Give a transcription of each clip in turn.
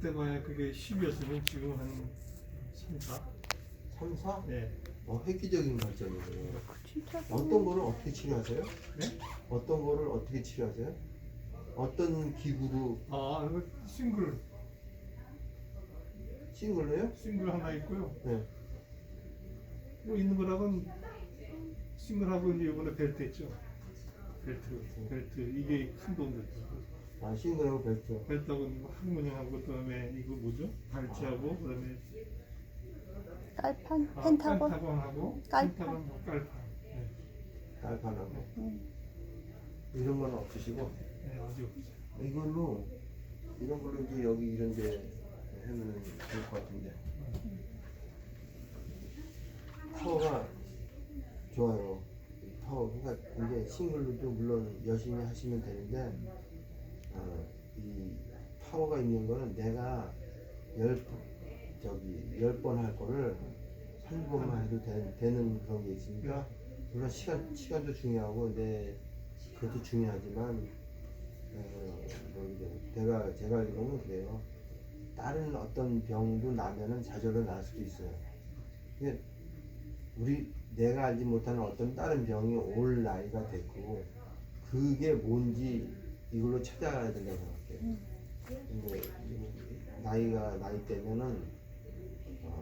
그때 만약 그게 10이었으면 지금 한 3, 4? 3, 4? 네. 획기적인 발전이네요. 진짜. 어떤 거를 어떻게 치료하세요? 네? 어떤 거를 어떻게 치료하세요? 어떤 기구로 아, 이거 싱글로요? 싱글 하나 있고요. 네. 뭐 있는 거라고는 싱글하고 이제 이번에 벨트 있죠. 벨트 이게 큰 돈 됐죠. 아, 싱글하고 벨트. 벨트하고 항문형하고 그다음에 이거 뭐죠? 발치하고 그다음에 깔판, 펜타곤. 펜타곤하고 깔판. 펜타곤 깔판. 네. 깔판하고. 음. 이런 건 없으시고 네, 어디 없어요. 이걸로 이런 걸로 이제 여기 이런 데 하면 좋을 것 같은데 파워가 좋아요. 파워 그러니까 이제 싱글로도 물론 열심히 하시면 되는데 이 파워가 있는 거는 내가 열 번 할 거를 한 번만 해도 되는 그런 게 있으니까 물론 시간도 중요하고 근데 그것도 중요하지만 제가 알기로는 그래요. 다른 어떤 병도 나면은 자절로 날 수도 있어요. 근데 내가 알지 못하는 어떤 다른 병이 올 나이가 됐고 그게 뭔지 이걸로 찾아가야 된다고 생각해요. 근데 나이 때면은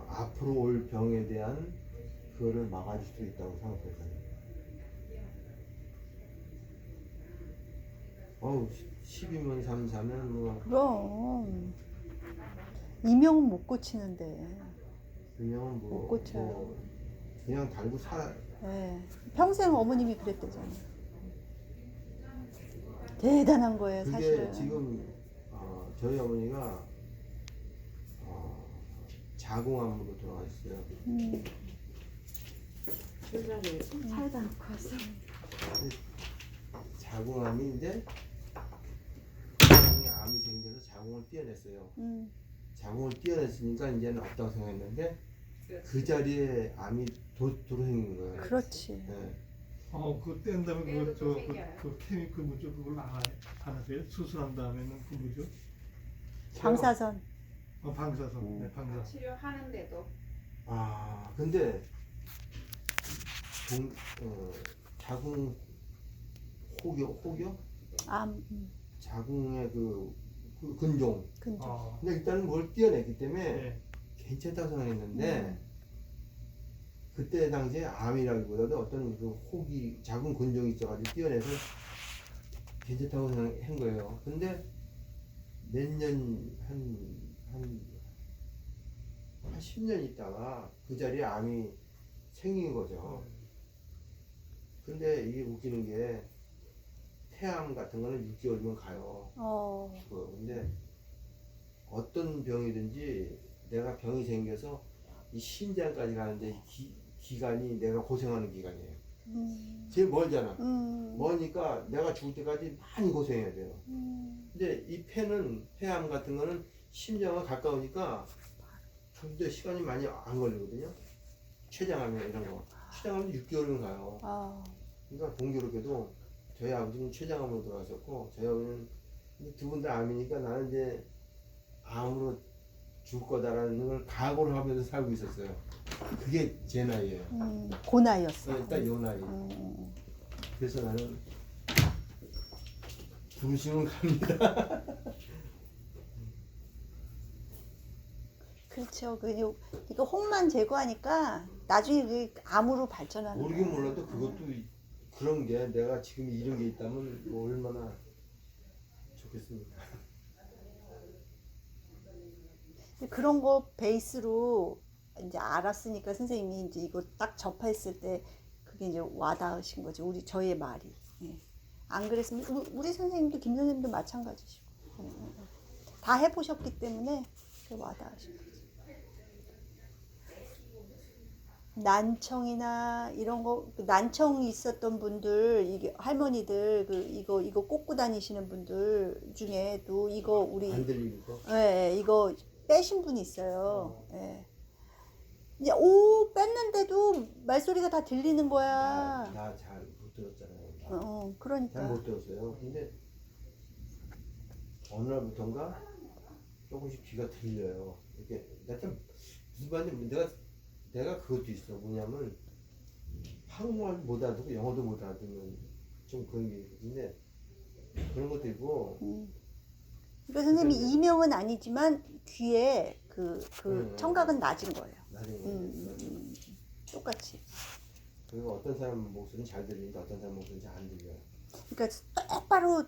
앞으로 올 병에 대한 그거를 막아줄 수 있다고 생각해요. 10이면 3, 4면 뭐 그럼 이명은 못 고치는데. 그냥 못 고쳐요. 그냥 달고 살아. 네. 평생 어머님이 그랬대잖아요. 대단한 거예요, 그게 사실은. 지금 저희 어머니가 자궁암으로 돌아가셨어요. 주사를 살다 놓고 왔어. 자궁암인데 자궁에 암이 생겨서 자궁을 떼어냈어요. 자궁을 떼어냈으니까 이제는 없다고 생각했는데 그 자리에 암이 들어생긴 거예요. 그렇지. 네. 그 뗀 다음에 그 케미컬 뭐죠? 그걸 안 하세요? 수술한 다음에는 그 뭐죠? 방사선. 방사선. 네, 방사선. 치료하는데도 근데 자궁 혹여? 암. 자궁의 그 근종. 근종. 근데 일단은 뭘 떼어냈기 때문에 네. 괜찮다고 생각했는데 그때 당시에 암이라기보다도 어떤 그 혹이 자궁 근종이 있어가지고 떼어내서 괜찮다고 생각한 거예요. 근데 몇 년 한 10년 있다가 그 자리에 암이 생긴 거죠. 근데 이게 웃기는 게 폐암 같은 거는 6개월이면 가요. 죽어요. 근데 어떤 병이든지 내가 병이 생겨서 이 심장까지 가는데 기간이 내가 고생하는 기간이에요. 제일 멀잖아. 머니까 내가 죽을 때까지 많이 고생해야 돼요. 근데 이 폐암 같은 거는 심장과 가까우니까 절대 시간이 많이 안 걸리거든요. 췌장암이나 이런 거. 췌장암도 6개월이면 가요. 그러니까 공교롭게도 저희 아버지는 췌장암으로 돌아가셨고 저희 어머니는 두 분 다 암이니까 나는 이제 암으로 죽을 거다라는 걸 각오를 하면서 살고 있었어요. 그게 제 나이예요. 그 나이였어. 딱 요 나이. 그래서 나는 중심은 갑니다. 그렇죠. 이거 혹만 제거하니까 나중에 그 암으로 발전하는 모르긴 거야. 몰라도 그것도 그런 게 내가 지금 이런 게 있다면 뭐 얼마나 좋겠습니까. 그런 거 베이스로 이제 알았으니까 선생님이 이제 이거 딱 접했을 때 그게 이제 와닿으신 거죠. 저희의 말이. 예. 안 그랬으면 우리 선생님도 김 선생님도 마찬가지시고 다 해보셨기 때문에 와닿으신 거죠. 난청이나 이런 거 난청이 있었던 분들 이게 할머니들 이거 꽂고 다니시는 분들 중에도 이거 우리 안 들리는 거? 예, 이거 빼신 분이 있어요. 예. 이제 오 뺐는데도 말소리가 다 들리는 거야. 나 잘 못 들었잖아요. 그러니까. 잘 못 들었어요. 근데 어느 날부턴가 조금씩 귀가 들려요. 이렇게 약간 무슨 말인지 내가 그것도 있어. 뭐냐면 한국말 못 알아듣고 영어도 못 알아듣는 좀 그런 게 있는데 그런 것도 있고. 그러니까 선생님이 이명은 아니지만 귀에 그 음. 청각은 낮은 거예요. 나중에 똑같이. 그리고 어떤 사람 목소리는 잘 들리는데 어떤 사람 목소리는 잘 안 들려요. 그러니까 똑바로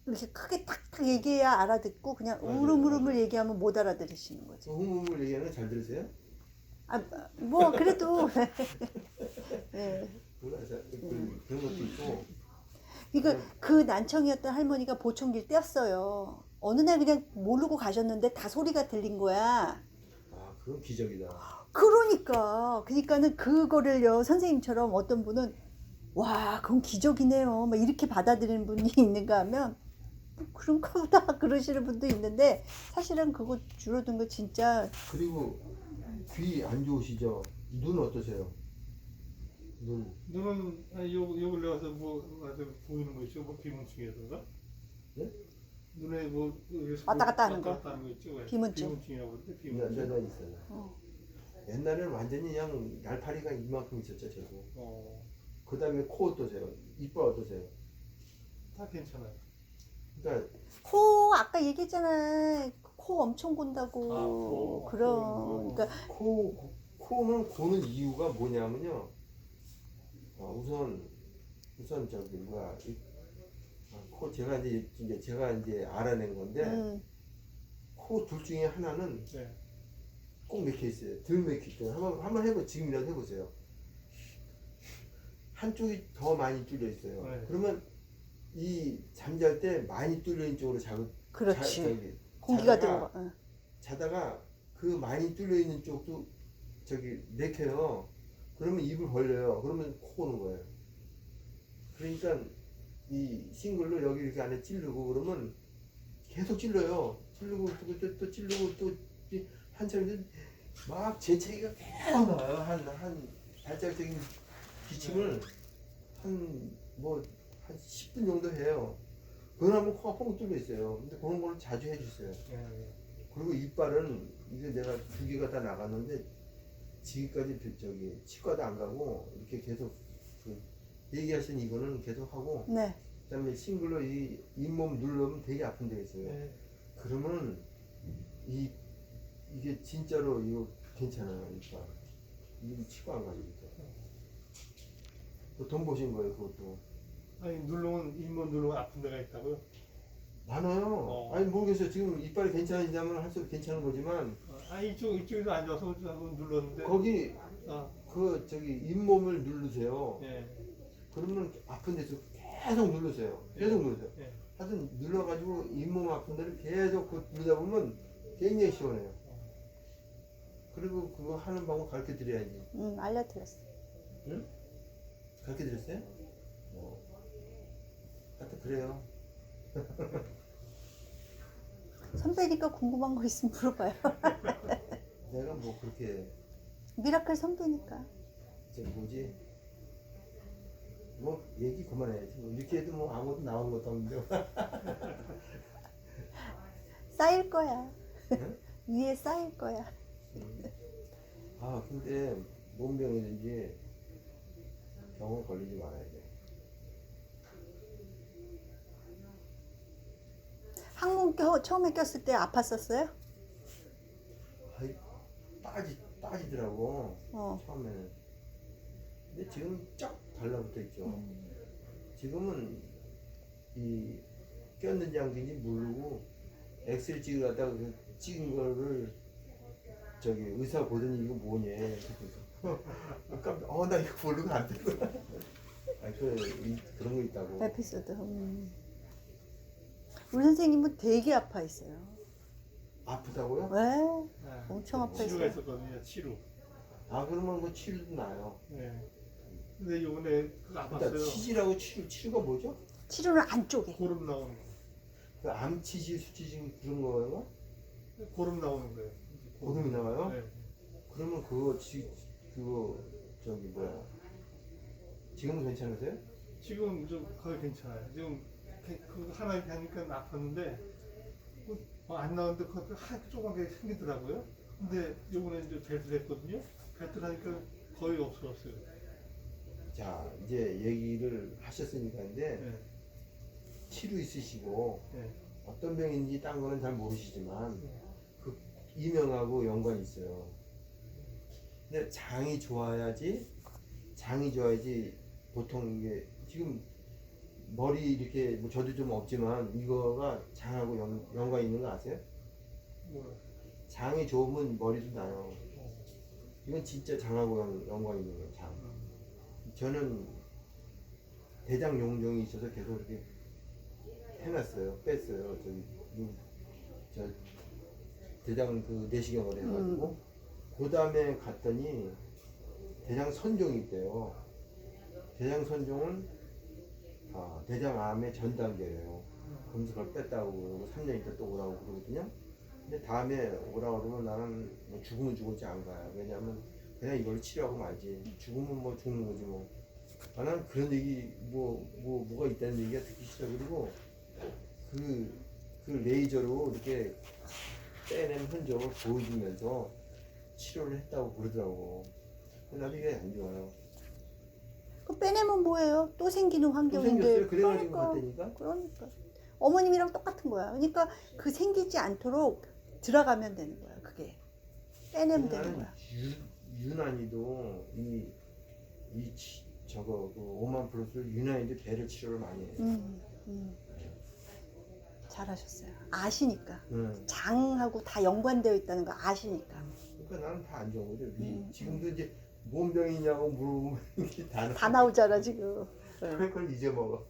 이렇게 크게 탁탁 얘기해야 알아듣고 그냥 맞아요, 우르무르물 얘기하면 못 알아들으시는 거죠. 흥얼흥얼 얘기하는 거 잘 들으세요? 아, 뭐 그래도 네. 그런 것도 있고. 그러니까 그 난청이었던 할머니가 보청기를 떼었어요. 어느 날 그냥 모르고 가셨는데 다 소리가 들린 거야. 아, 그건 기적이다. 그러니까는 그거를요 선생님처럼 어떤 분은 와 그건 기적이네요 막 이렇게 받아들이는 분이 있는가 하면 뭐 그런가 보다 그러시는 분도 있는데 사실은 그거 줄어든 거 진짜 그리고 귀 안 좋으시죠? 눈 어떠세요? 눈. 눈은 요 근래 와서 뭐 아주 보이는 거 있죠? 뭐 비문증이라든가? 네? 눈에 뭐 왔다 갔다 하는 거. 왔다 갔다 하는 거 있죠? 왜? 비문증. 비문증이라고 그러는데 나 비문증. 있어요. 어. 옛날에는 완전히 그냥 날파리가 이만큼 있었죠, 저도. 어, 그 다음에 코 어떠세요? 이빨 어떠세요? 다 괜찮아요. 그러니까 코 아까 얘기했잖아 코 엄청 곤다고 아, 코. 그럼 그러니까 코는 고는 이유가 뭐냐면요. 우선 저기 뭐야 코 제가 이제 알아낸 건데 코 둘 중에 하나는 네. 꼭 맥혀 있어요. 덜 맥혀 있어요. 한번 해보 지금이라도 해보세요. 한쪽이 더 많이 뚫려 있어요. 네. 그러면 이 잠잘 때 많이 뚫려 있는 쪽으로 그렇지 공기가 들어가 응. 자다가 그 많이 뚫려 있는 쪽도 저기 맥혀요. 그러면 입을 벌려요. 그러면 코 고는 거예요. 그러니까 이 싱글로 여기 이렇게 안에 찌르고 그러면 계속 찔러요. 찌르고 또 찌르고 또 한참 막 재채기가 계속 나와요. 한 발작적인 기침을 한 10분 정도 해요. 그러면 코가 뻥 뚫려 있어요. 근데 그런 거는 자주 해주세요. 네. 그리고 이빨은 이게 내가 2개가 다 나갔는데 지금까지 저기 치과도 안 가고 이렇게 계속 얘기하신 이거는 계속 하고 네. 그다음에 싱글로 이 잇몸 누르면 되게 아픈 데 있어요. 네. 그러면 이게 진짜로 이거 괜찮아요. 이빨 이 치과 안 가니까 돈 버신 거예요 그것도. 아니 누르면 잇몸 누르면 아픈 데가 있다고요? 많아요. 아니 모르겠어요. 지금 이빨이 괜찮으시다면 할수록 괜찮은 거지만 아 이쪽에서 앉아서 한번 눌렀는데 거기 아, 그 저기 잇몸을 누르세요. 예. 그러면 아픈 데서 계속 누르세요. 계속 누르세요. 예. 하여튼 눌러가지고 잇몸 아픈 데를 계속 누르다 보면 굉장히 시원해요. 그리고 그거 하는 방법 가르쳐 드려야지. 알려드렸어 응? 가르쳐 드렸어요? 하여튼 그래요. 선배니까 궁금한 거 있으면 물어봐요 내가 뭐 그렇게 미라클 선배니까 뭐지? 뭐 얘기 그만해야지. 이렇게 해도 뭐 아무것도 나온 것도 없는데. 쌓일 거야 응? 위에 쌓일 거야 근데 뭔 병이든지 병원 걸리지 말아야 돼. 항문 처음에 꼈을 때 아팠었어요? 빠지더라고. 어. 처음에는. 근데 지금 쫙 달라붙어 있죠. 지금은 이 꼈는지 안 꼈는지 모르고 엑스레이 찍으려다가 그 찍은 거를 저기 의사 보더니 이거 뭐냐. 나 이거 모르고 안 되구나. 그런 거 있다고. 에피소드 우리 선생님은 되게 아파 있어요 아프다고요? 왜? 네. 엄청 아파 치료가 있어요 있었거든요. 치료. 그러면 그 치료도 나요. 네. 근데 요번에 그거 그러니까 아팠어요. 치질하고 치료가 뭐죠? 치료는 안쪽에 고름 나오는 거. 그 암치질, 수치질 그런 거예요? 고름 나오는 거예요. 고름이 나와요? 네. 그러면 그거 저기 뭐야? 지금은 괜찮으세요? 지금 좀 거의 괜찮아요. 지금 그거 하나 하니까 아팠는데 안 나오는데 그것도 조그맣게 생기더라고요. 근데 요번에 이제 벨트를 했거든요. 벨트를 하니까 거의 없어졌어요. 자, 이제 얘기를 하셨으니까 근데 네. 치료 있으시고 네. 어떤 병인지 딴 거는 잘 모르시지만 네. 그 이명하고 연관이 있어요. 근데 장이 좋아야지 보통 이게 지금 머리 이렇게 뭐 저도 좀 없지만 이거가 장하고 연관이 있는 거 아세요? 뭐, 장이 좋으면 머리도 나요. 이건 진짜 장하고 연관이 있는 거예요. 장. 저는 대장 용종이 있어서 계속 이렇게 해놨어요. 뺐어요. 저 대장 그 내시경을 해가지고 그 다음에 갔더니 대장 선종이 있대요. 대장 선종은 대장암의 전 단계래요. 그러면서 그걸 뺐다고 그러고 3년 있다 또 오라고 그러거든요. 근데 다음에 오라고 그러면 나는 뭐 죽으면 죽을지 안 가요. 왜냐면 그냥 이걸 치료하고 말지. 죽으면 뭐 죽는 거지 뭐. 나는 그런 얘기 뭐가 있다는 얘기가 듣기 싫어. 그리고 그 레이저로 이렇게 빼낸 흔적을 보여주면서 치료를 했다고 그러더라고. 근데 나도 이게 안 좋아요. 그 빼내면 뭐예요? 또 생기는 또 환경인데. 생겼어요. 그래가지고 그러니까. 갔다니까. 그러니까 어머님이랑 똑같은 거야. 그러니까 그 생기지 않도록 들어가면 되는 거야. 그게 빼내면 되는 나는 거야. 유난히도 저거 그 오만 플러스를 유난히도 배를 치료를 많이 해요. 잘하셨어요. 아시니까 응. 장하고 다 연관되어 있다는 거 아시니까. 그러니까 나는 다 안 좋은 거죠. 지금도 이제 뭔 병이냐고 물어보면 이게 다 다 나오잖아 지금. 그걸 잊어먹어.